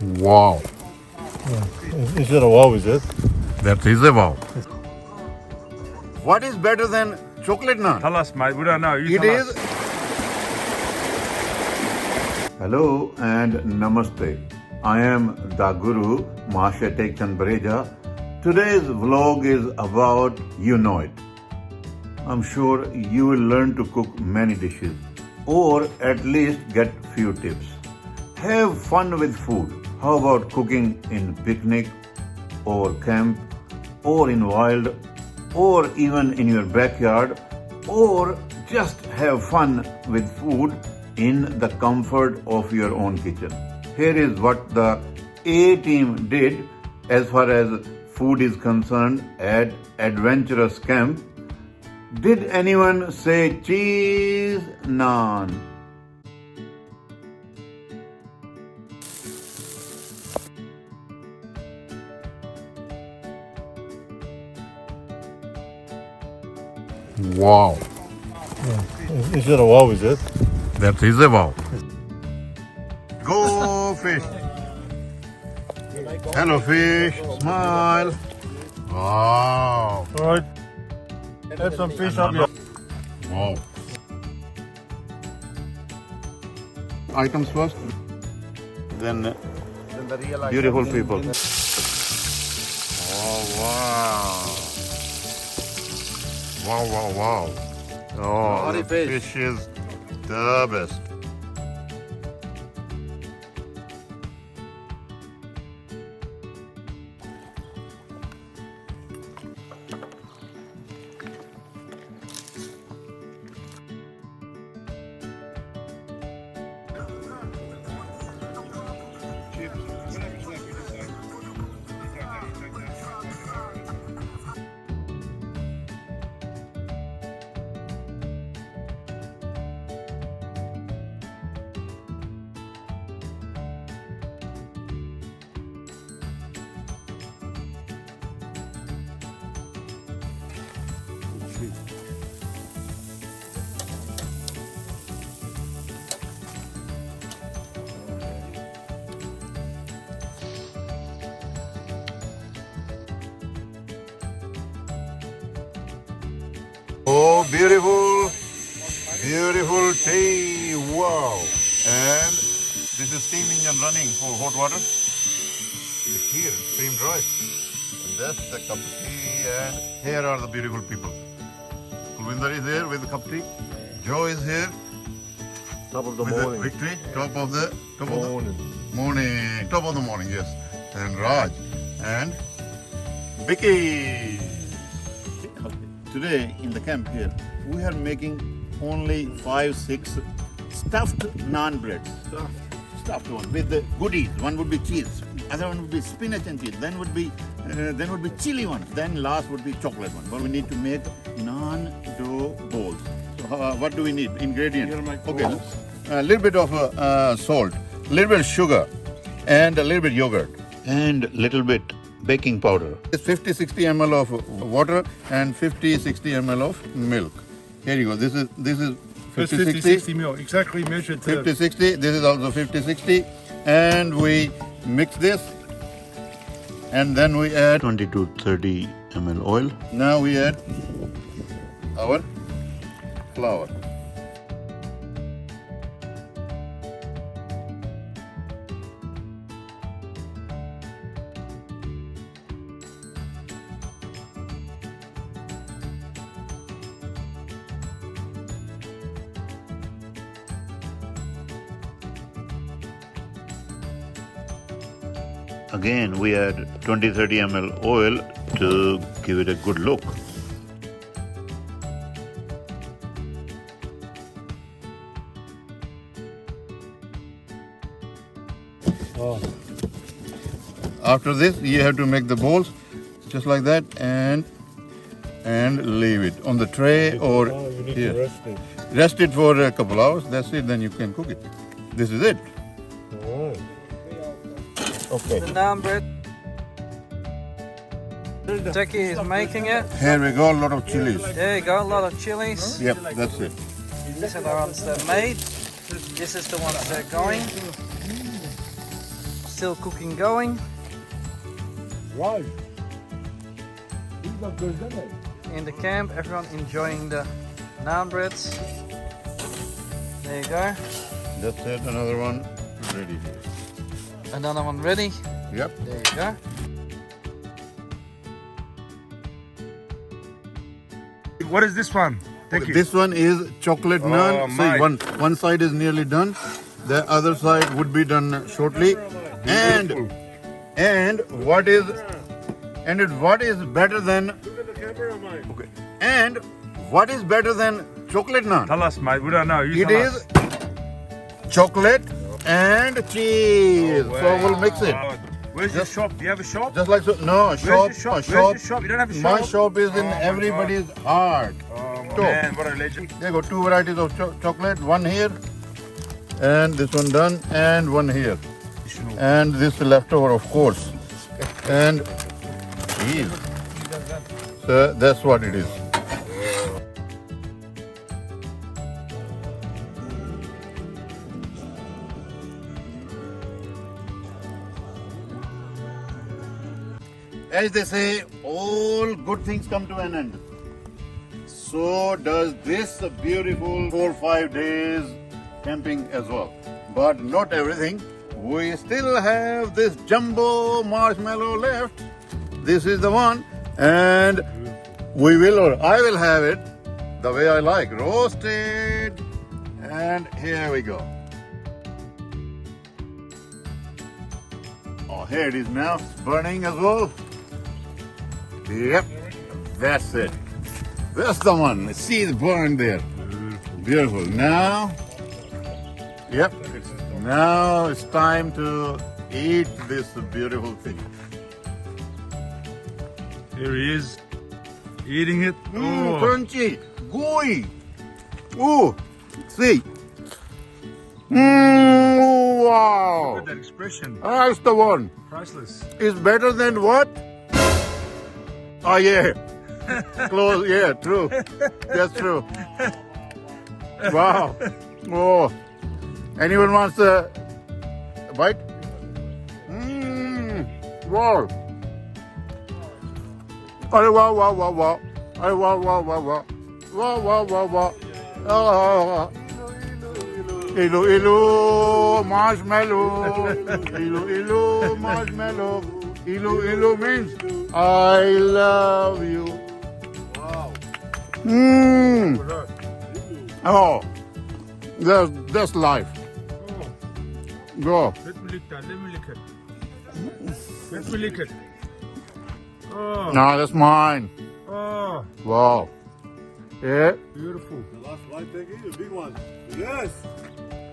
Wow. Is it a wow, is it? That is a wow. What is better than chocolate naan? Tell us, mate. We don't know. You It tell is. us. Hello and namaste. I am the Guru, Mahashay and Bareja. Today's vlog is about you know it. I'm sure you will learn to cook many dishes or at least get few tips. Have fun with food. How about cooking in picnic or camp or in wild or even in your backyard, or just have fun with food in the comfort of your own kitchen. Here is what the A team did as far as food is concerned at Adventurous Camp. Did anyone say cheese naan? Wow. Is it a wow, is it? That is a wow. Go fish. Hello fish. Smile. Wow. Alright. Have some fish up here. Wow. Items first. Then the real beautiful people. Oh wow. Wow, wow, wow. Oh, the fish is the best. Oh, beautiful, beautiful tea, wow. And this is steam engine running for hot water. It's here, steamed rice. And that's the cup of tea, and here are the beautiful people. Kulwinder is here with the cup of tea. Joe is here. Top of the with morning. the victory, top of the Morning. morning, top of the morning, yes. And Raj and Vicky. Today in the camp here, we are making only 5-6 stuffed naan breads. Stuffed one with the goodies. One would be cheese, other one would be spinach and cheese. Then would be chili one. Then last would be chocolate one. But we need to make naan dough balls. So what do we need? Ingredients. Okay, a little bit of salt, a little bit of sugar, and a little bit yogurt, and a little bit baking powder. It's 50-60 ml of water and 50-60 ml of milk. Here you go. This is 50-60 mil. Exactly measured. 50-60. This is also 50-60, and we mix this, and then we add 20 to 30 ml oil. Now we add our flour. Again, we add 20-30 ml oil to give it a good look. Oh. After this, you have to make the balls just like that and leave it on the tray or You need here. to rest it. Rest it for a couple hours. That's it. Then you can cook it. This is it. Alright. Okay. The naan bread. Turkey is making it. Here we go. A lot of chilies. There you go, a lot of chilies. Yep, that's it. These are the ones that are made. This is the ones that are going. still cooking going. Right. These are good, isn't it? In the camp, everyone enjoying the naan breads. There you go. That's it, another one ready. Another one ready. Yep. There you go. What is this one? Thank you. This one is chocolate naan. my. See, one side is nearly done. The other side would be done shortly. And what is better than okay? And what is better than chocolate naan? Tell us, mate. We don't know. You It tell is us. chocolate and cheese. So we'll mix it. Oh, where's your shop? Do you have a shop? Just like so. No, Where's shop. your shop? A Where's shop. your shop? You don't have a shop? My shop is in Oh, my everybody's heart. Oh, my Top. man. What a legend. There you go, two varieties of chocolate. One here, and this one done, and one here, and this leftover, of course, and cheese. So that's what it is. As they say, all good things come to an end. So does this beautiful 4-5 days camping as well. But not everything. We still have this jumbo marshmallow left. This is the one, and we will, or I will have it the way I like, roasted. And here we go. Oh, here it is now, burning as well. Yep, that's it. That's the one. See the burn there. Beautiful. Now, yep. Now it's time to eat this beautiful thing. Here he is. Eating it. Crunchy, gooey. Ooh, see. Wow. Look at that expression. That's the one. Priceless. Is better than what? Oh yeah. Close. Yeah, true. That's true. Wow. Oh. Anyone wants a bite? Wow. Oh, wow, wow, wow, wow. Oh, wow, wow, wow, wow. Wow, wow, wow, wow. Oh. Ilu, ilu, marshmallow. Ilu, ilu, marshmallow. Ilu, ilu means I love you. Wow. Oh, that's life. Go. Let me lick that. Let me lick it. Let me lick it. Oh. No, that's mine. Oh. Wow. Yeah. Beautiful. The last one, thank you. The big one. Yes.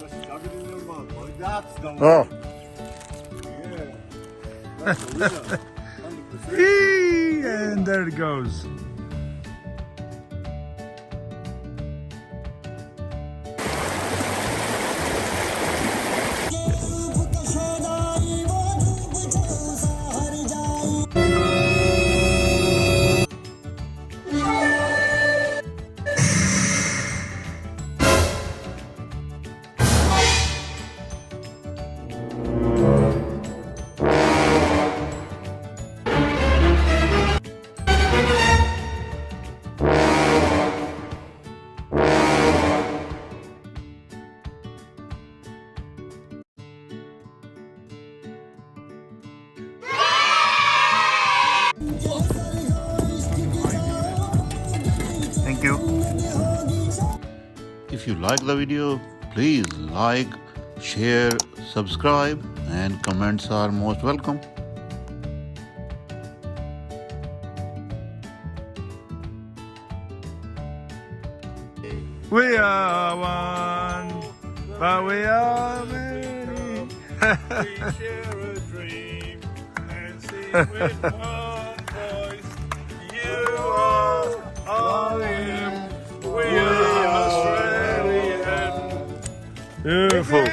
Just shove it in your mouth. Like that's the one. Oh. Yeah. That's the winner. 100%. And there it goes. Thank you. If you like the video, please like, share, subscribe, and comments are most welcome. We are one, but we are many. We share a dream and sing with one voice. You are him. We are Australian. Beautiful.